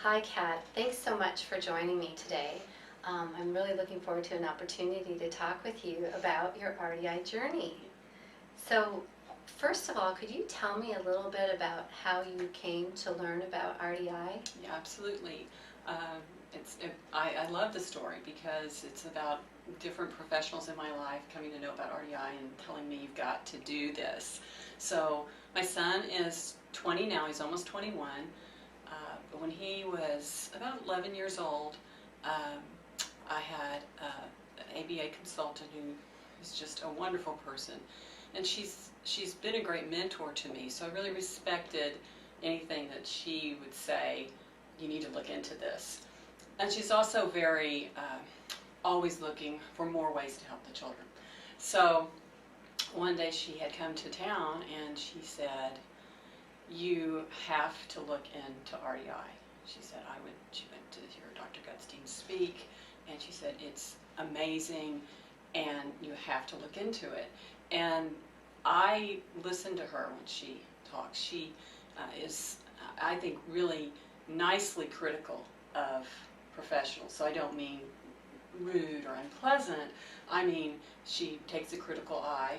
Hi, Kat. Thanks so much for joining me today. I'm really looking forward to an opportunity to talk with you about your RDI journey. So, first of all, could you tell me a little bit about how you came to learn about RDI? Yeah, absolutely. I love the story because it's about different professionals in my life coming to know about RDI and telling me you've got to do this. So my son is 20 now, he's almost 21. But when he was about 11 years old, I had an ABA consultant who is just a wonderful person. And she's been a great mentor to me, so I really respected anything that she would say, you need to look into this. And she's also very, always looking for more ways to help the children. So one day she had come to town and she said, you have to look into RDI. She said, she went to hear Dr. Gutstein speak, and she said, it's amazing, and you have to look into it. And I listened to her when she talks. She is, I think, really nicely critical of professionals. So I don't mean rude or unpleasant. I mean, she takes a critical eye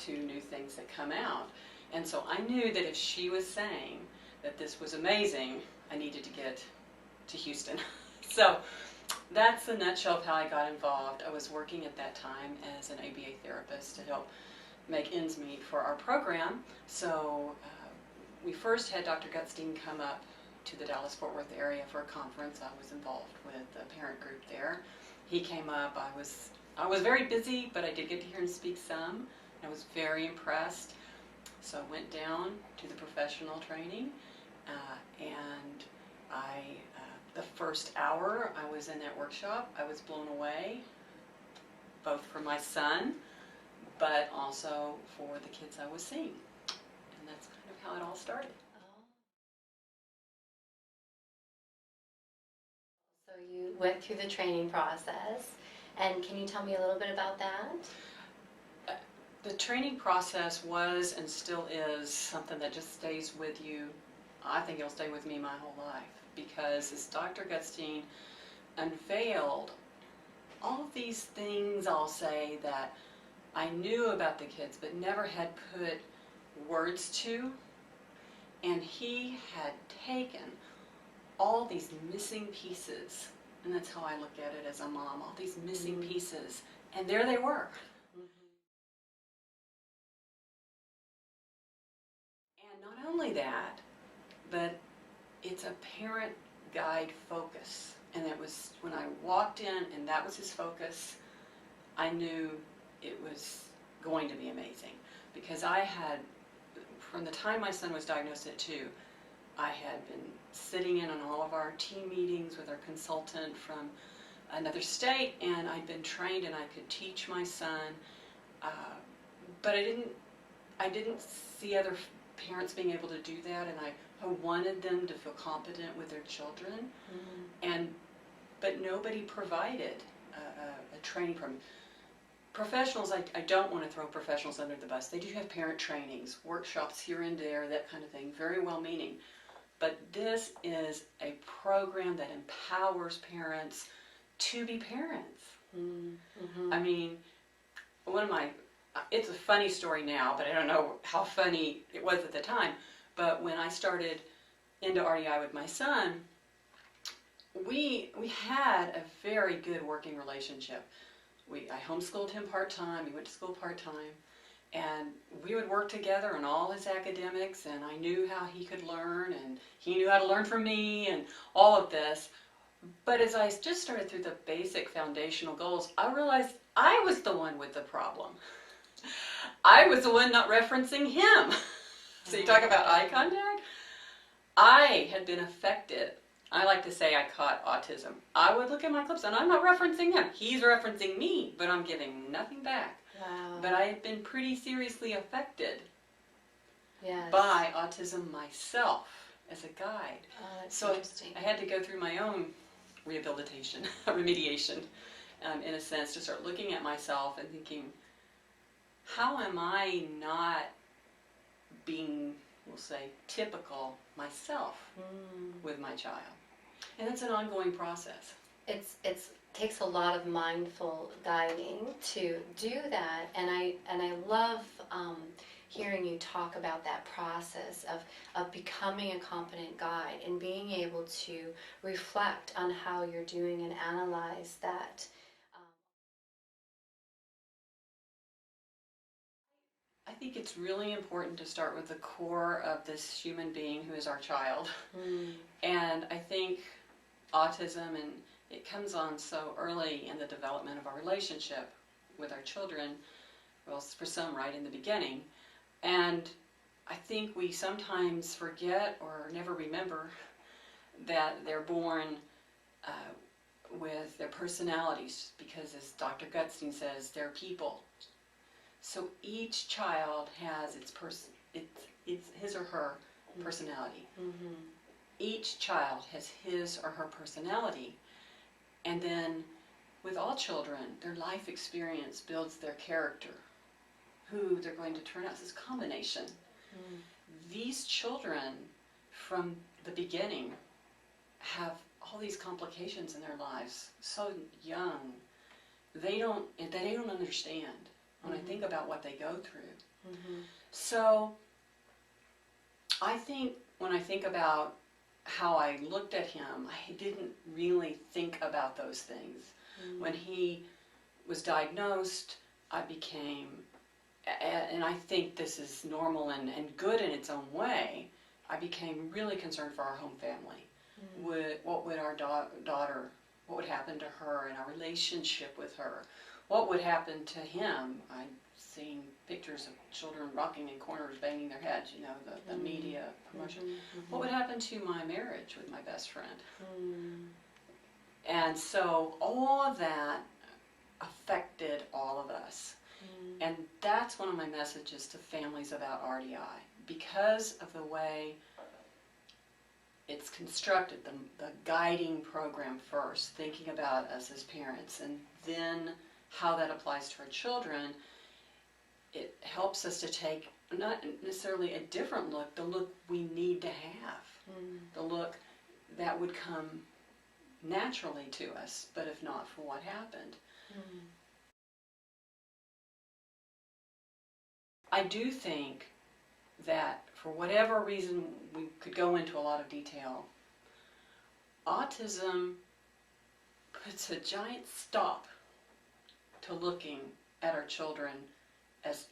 to new things that come out. And so I knew that if she was saying that this was amazing, I needed to get to Houston. So that's the nutshell of how I got involved. I was working at that time as an ABA therapist to help make ends meet for our program. So we first had Dr. Gutstein come up to the Dallas-Fort Worth area for a conference. I was involved with the parent group there. He came up. I was very busy, but I did get to hear him speak some. I was very impressed. So I went down to the professional training, and the first hour I was in that workshop, I was blown away, both for my son, but also for the kids I was seeing. And that's kind of how it all started. So you went through the training process, and can you tell me a little bit about that? The training process was and still is something that just stays with you. I think it'll stay with me my whole life, because as Dr. Gutstein unveiled all of these things, I'll say, that I knew about the kids but never had put words to, and he had taken all these missing pieces, and that's how I look at it as a mom, all these missing pieces, and there they were. And not only that, but it's a parent guide focus. And it was when I walked in and that was his focus, I knew it was going to be amazing. Because I had, from the time my son was diagnosed at 2, I had been sitting in on all of our team meetings with our consultant from another state, and I'd been trained and I could teach my son, but I didn't see other parents being able to do that, and I wanted them to feel competent with their children, but nobody provided a training program. Professionals, I don't want to throw professionals under the bus. They do have parent trainings, workshops here and there, that kind of thing, very well-meaning. But this is a program that empowers parents to be parents. I mean, it's a funny story now, but I don't know how funny it was at the time. But when I started into RDI with my son, we had a very good working relationship. I homeschooled him part-time, he went to school part-time, and we would work together on all his academics, and I knew how he could learn, and he knew how to learn from me, and all of this. But as I just started through the basic foundational goals, I realized I was the one with the problem. I was the one not referencing him. So you talk about eye contact? I had been affected. I like to say I caught autism. I would look at my clips and I'm not referencing him. He's referencing me, but I'm giving nothing back. Wow. But I had been pretty seriously affected Yes. by autism myself as a guide. Oh, that's so interesting. I had to go through my own rehabilitation, remediation, in a sense, to start looking at myself and thinking, how am I not being, we'll say, typical myself with my child? And it's an ongoing process. It's takes a lot of mindful guiding to do that, and I love hearing you talk about that process of becoming a competent guide and being able to reflect on how you're doing and analyze that. I think it's really important to start with the core of this human being who is our child. Mm. And I think autism, and it comes on so early in the development of our relationship with our children, well, for some right in the beginning. And I think we sometimes forget or never remember that they're born with their personalities, because as Dr. Gutstein says, they're people. So each child has it's his or her personality. Mm-hmm. Each child has his or her personality. And then with all children, their life experience builds their character, who they're going to turn out. This combination. Mm. These children from the beginning have all these complications in their lives so young. They don't understand when I think about what they go through. Mm-hmm. So I think when I think about how I looked at him, I didn't really think about those things. Mm-hmm. When he was diagnosed, I became, and I think this is normal and good in its own way, I became really concerned for our home family. Mm-hmm. What would our daughter, what would happen to her and our relationship with her? What would happen to him? I'd seen pictures of children rocking in corners, banging their heads, you know, the Mm-hmm. media promotion. Mm-hmm. What would happen to my marriage with my best friend? Mm-hmm. And so all of that affected all of us. Mm-hmm. And that's one of my messages to families about RDI. Because of the way it's constructed, the guiding program first, thinking about us as parents, and then how that applies to our children, it helps us to take not necessarily a different look, the look we need to have, the look that would come naturally to us, but if not for what happened. I do think that for whatever reason, we could go into a lot of detail, autism puts a giant stop to looking at our children as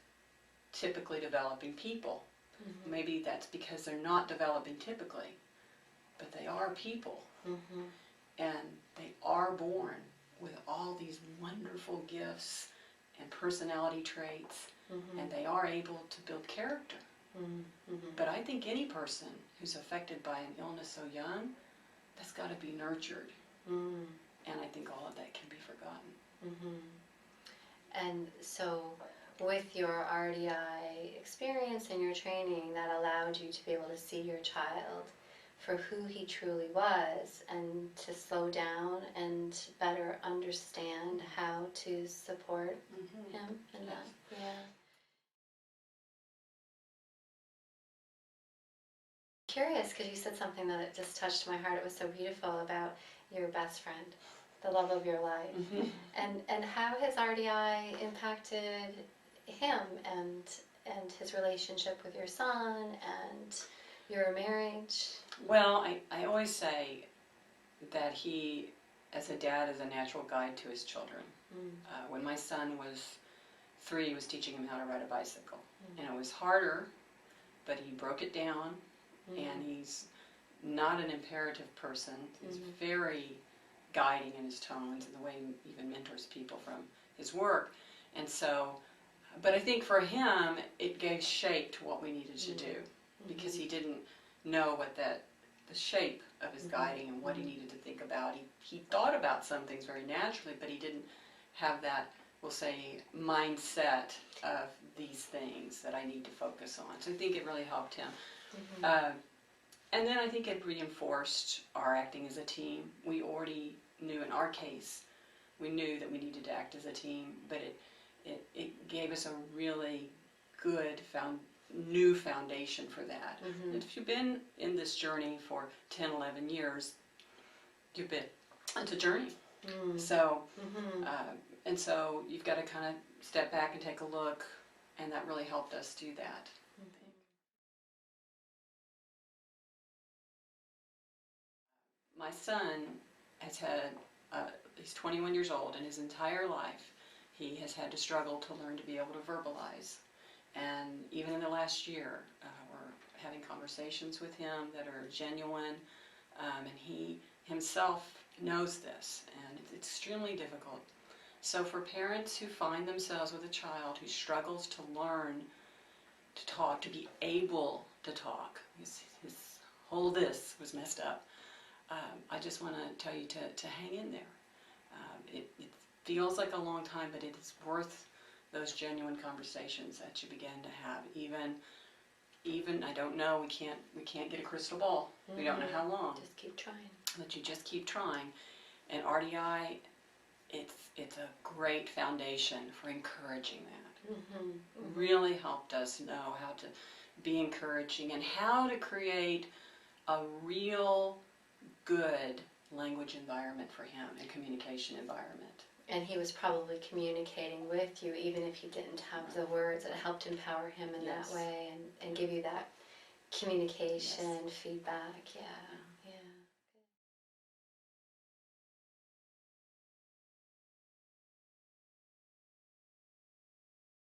typically developing people. Mm-hmm. Maybe that's because they're not developing typically, but they are people. Mm-hmm. And they are born with all these wonderful gifts and personality traits, mm-hmm. and they are able to build character. Mm-hmm. But I think any person who's affected by an illness so young, that's got to be nurtured. Mm-hmm. And I think all of that can be forgotten. Mm-hmm. And so with your RDI experience and your training, that allowed you to be able to see your child for who he truly was, and to slow down and better understand how to support mm-hmm. him in that. Yeah. Curious, because you said something that just touched my heart. It was so beautiful about your best friend, the love of your life. Mm-hmm. And how has RDI impacted him and his relationship with your son and your marriage? Well, I always say that he, as a dad, is a natural guide to his children. Mm. When my son was 3, he was teaching him how to ride a bicycle. Mm. And it was harder, but he broke it down, and he's not an imperative person. He's very guiding in his tones and the way he even mentors people from his work. And so, but I think for him, it gave shape to what we needed to do, because he didn't know what the shape of his guiding and what he needed to think about. He thought about some things very naturally, but he didn't have that, we'll say, mindset of these things that I need to focus on. So I think it really helped him. Mm-hmm. And then I think it reinforced our acting as a team. We already knew, in our case, we knew that we needed to act as a team, but it gave us a really good new foundation for that. Mm-hmm. If you've been in this journey for 10, 11 years, You've been, it's a journey. Mm. So, Mm-hmm. and so you've got to kind of step back and take a look, and that really helped us do that. My son has had, he's 21 years old, and his entire life he has had to struggle to learn to be able to verbalize. And even in the last year, we're having conversations with him that are genuine, and he himself knows this, and it's extremely difficult. So for parents who find themselves with a child who struggles to learn to talk, to be able to talk, his whole this was messed up, I just want to tell you to hang in there. It feels like a long time, but it is worth those genuine conversations that you begin to have. Even I don't know, we can't get a crystal ball. We don't know how long. Just keep trying. But you just keep trying. And RDI, it's a great foundation for encouraging that. Mm-hmm. Mm-hmm. Really helped us know how to be encouraging and how to create a real good language environment for him, a communication environment. And he was probably communicating with you even if he didn't have the words. It helped empower him in Yes. that way and give you that communication, feedback, yeah.